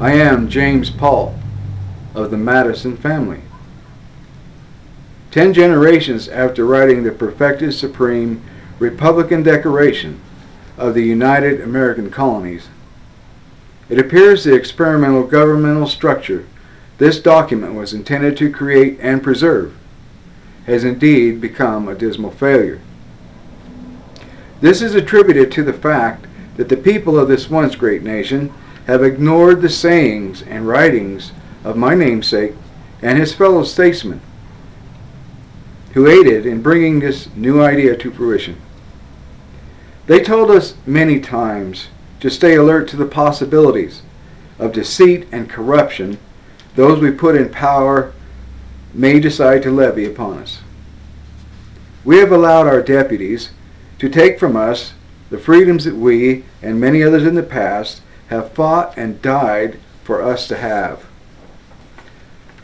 I am James Paul of the Madison family. 10 generations after writing the perfected supreme Republican Declaration of the United American Colonies, it appears the experimental governmental structure this document was intended to create and preserve has indeed become a dismal failure. This is attributed to the fact that the people of this once great nation have ignored the sayings and writings of my namesake and his fellow statesmen, who aided in bringing this new idea to fruition. They told us many times to stay alert to the possibilities of deceit and corruption those we put in power may decide to levy upon us. We have allowed our deputies to take from us the freedoms that we and many others in the past have fought and died for us to have.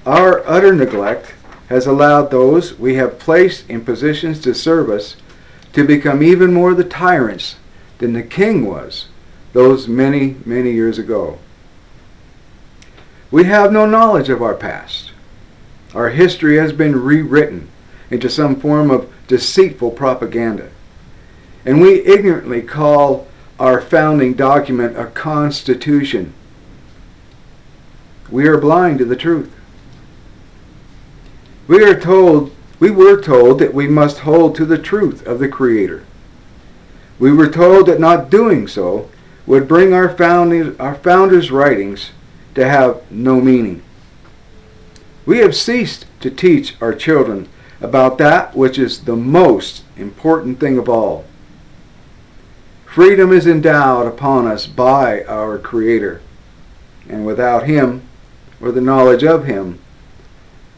Our utter neglect has allowed those we have placed in positions to serve us to become even more the tyrants than the king was those many, many years ago. We have no knowledge of our past. Our history has been rewritten into some form of deceitful propaganda, and we ignorantly call our founding document a constitution. We are blind to the truth. We were told that we must hold to the truth of the Creator. We were told that not doing so would bring our founders' writings to have no meaning. We have ceased to teach our children about that which is the most important thing of all. Freedom is endowed upon us by our Creator, and without Him, or the knowledge of Him,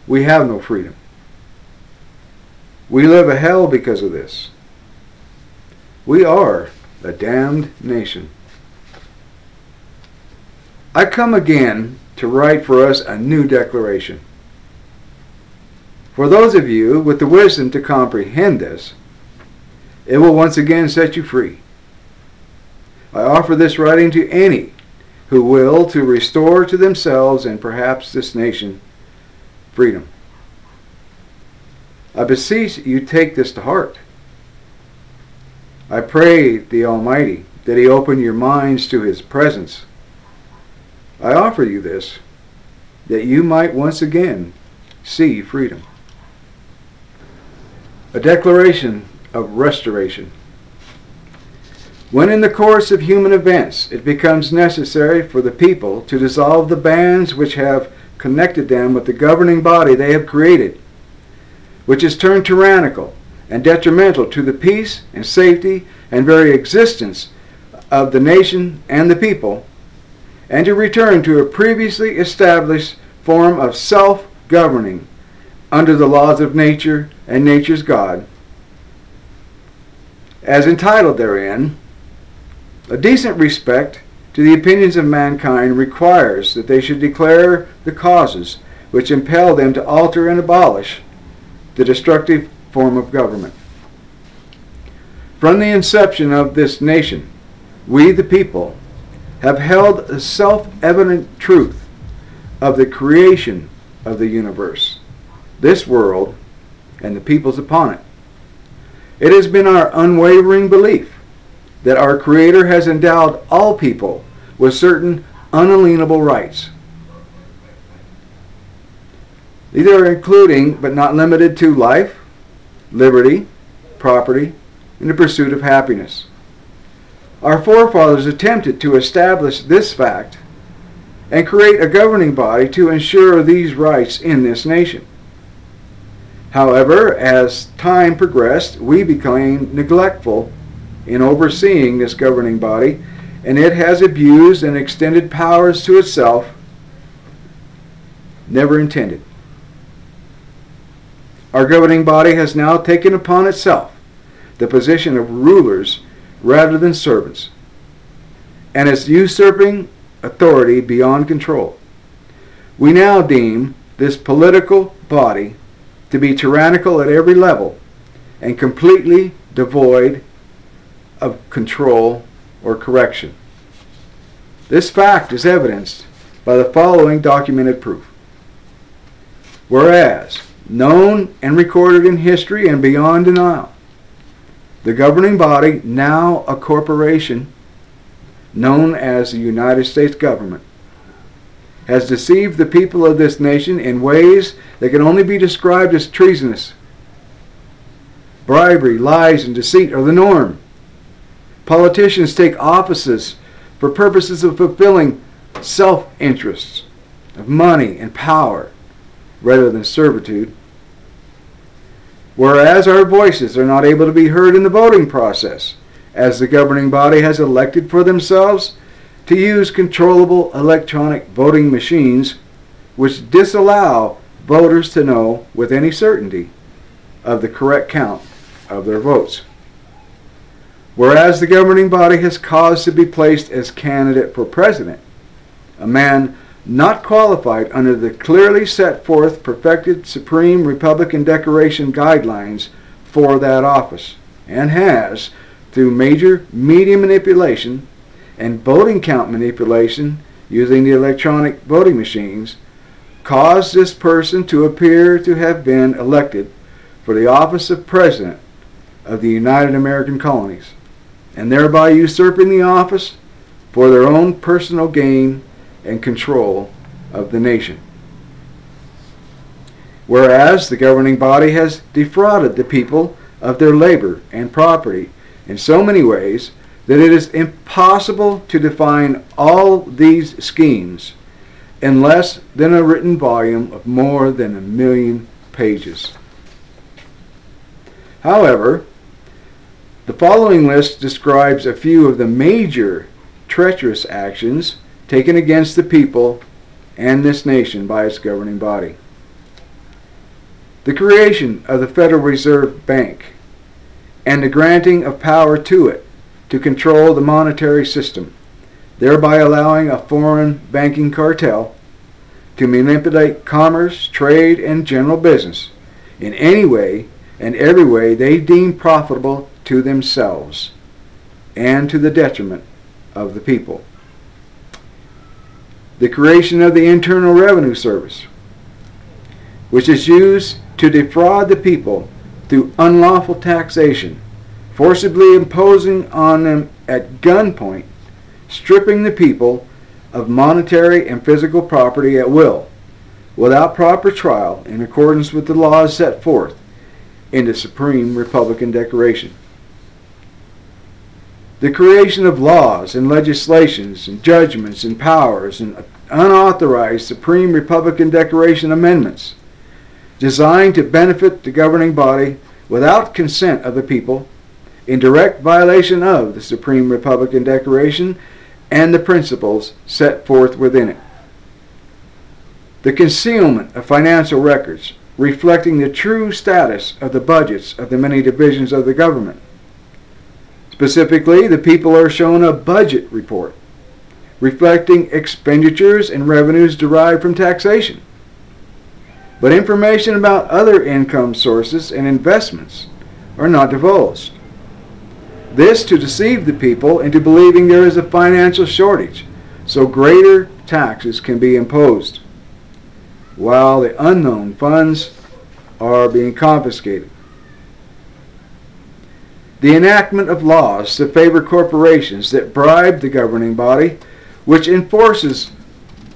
we have no freedom. We live a hell because of this. We are a damned nation. I come again to write for us a new declaration. For those of you with the wisdom to comprehend this, it will once again set you free. I offer this writing to any who will to restore to themselves and perhaps this nation freedom. I beseech you take this to heart. I pray the Almighty that He open your minds to His presence. I offer you this, that you might once again see freedom. A declaration of restoration. When in the course of human events it becomes necessary for the people to dissolve the bands which have connected them with the governing body they have created, which is turned tyrannical and detrimental to the peace and safety and very existence of the nation and the people, and to return to a previously established form of self-governing under the laws of nature and nature's God, as entitled therein, a decent respect to the opinions of mankind requires that they should declare the causes which impel them to alter and abolish the destructive form of government. From the inception of this nation, we the people have held the self-evident truth of the creation of the universe, this world, and the peoples upon it. It has been our unwavering belief that our Creator has endowed all people with certain unalienable rights. These are including, but not limited to, life, liberty, property, and the pursuit of happiness. Our forefathers attempted to establish this fact and create a governing body to ensure these rights in this nation. However, as time progressed, we became neglectful in overseeing this governing body, and it has abused and extended powers to itself never intended. Our governing body has now taken upon itself the position of rulers rather than servants, and is usurping authority beyond control. We now deem this political body to be tyrannical at every level and completely devoid of control or correction. This fact is evidenced by the following documented proof. Whereas, known and recorded in history and beyond denial, the governing body, now a corporation known as the United States government, has deceived the people of this nation in ways that can only be described as treasonous. Bribery, lies, and deceit are the norm. Politicians take offices for purposes of fulfilling self-interests of money and power rather than servitude. Whereas our voices are not able to be heard in the voting process, as the governing body has elected for themselves to use controllable electronic voting machines which disallow voters to know with any certainty of the correct count of their votes. Whereas the governing body has caused to be placed as candidate for president a man not qualified under the clearly set forth perfected Supreme Republican Declaration guidelines for that office, and has, through major media manipulation and voting count manipulation using the electronic voting machines, caused this person to appear to have been elected for the office of President of the United American Colonies, and thereby usurping the office for their own personal gain and control of the nation. Whereas the governing body has defrauded the people of their labor and property in so many ways that it is impossible to define all these schemes in less than a written volume of more than 1,000,000 pages. However, the following list describes a few of the major treacherous actions taken against the people and this nation by its governing body. The creation of the Federal Reserve Bank and the granting of power to it to control the monetary system, thereby allowing a foreign banking cartel to manipulate commerce, trade, and general business in any way and every way they deem profitable to themselves and to the detriment of the people. The creation of the Internal Revenue Service, which is used to defraud the people through unlawful taxation, forcibly imposing on them at gunpoint, stripping the people of monetary and physical property at will, without proper trial in accordance with the laws set forth in the Supreme Republican Declaration. The creation of laws and legislations and judgments and powers and unauthorized Supreme Republican Declaration amendments designed to benefit the governing body without consent of the people, in direct violation of the Supreme Republican Declaration and the principles set forth within it. The concealment of financial records reflecting the true status of the budgets of the many divisions of the government. Specifically, the people are shown a budget report reflecting expenditures and revenues derived from taxation, but information about other income sources and investments are not divulged. This to deceive the people into believing there is a financial shortage, so greater taxes can be imposed, while the unknown funds are being confiscated. The enactment of laws to favor corporations that bribe the governing body, which enforces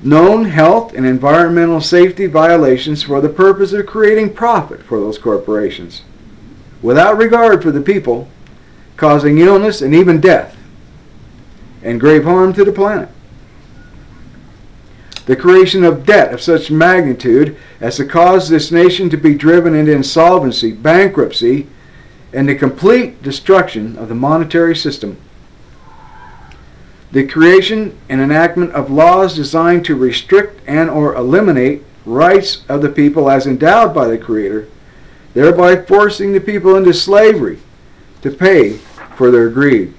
known health and environmental safety violations for the purpose of creating profit for those corporations, without regard for the people, causing illness and even death, and grave harm to the planet. The creation of debt of such magnitude as to cause this nation to be driven into insolvency, bankruptcy, and the complete destruction of the monetary system. The creation and enactment of laws designed to restrict and or eliminate rights of the people as endowed by the Creator, thereby forcing the people into slavery to pay for their greed.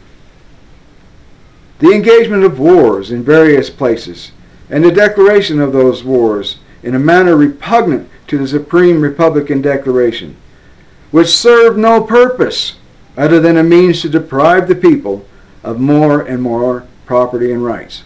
The engagement of wars in various places, and the declaration of those wars in a manner repugnant to the Supreme Republican Declaration, which serve no purpose other than a means to deprive the people of more and more property and rights.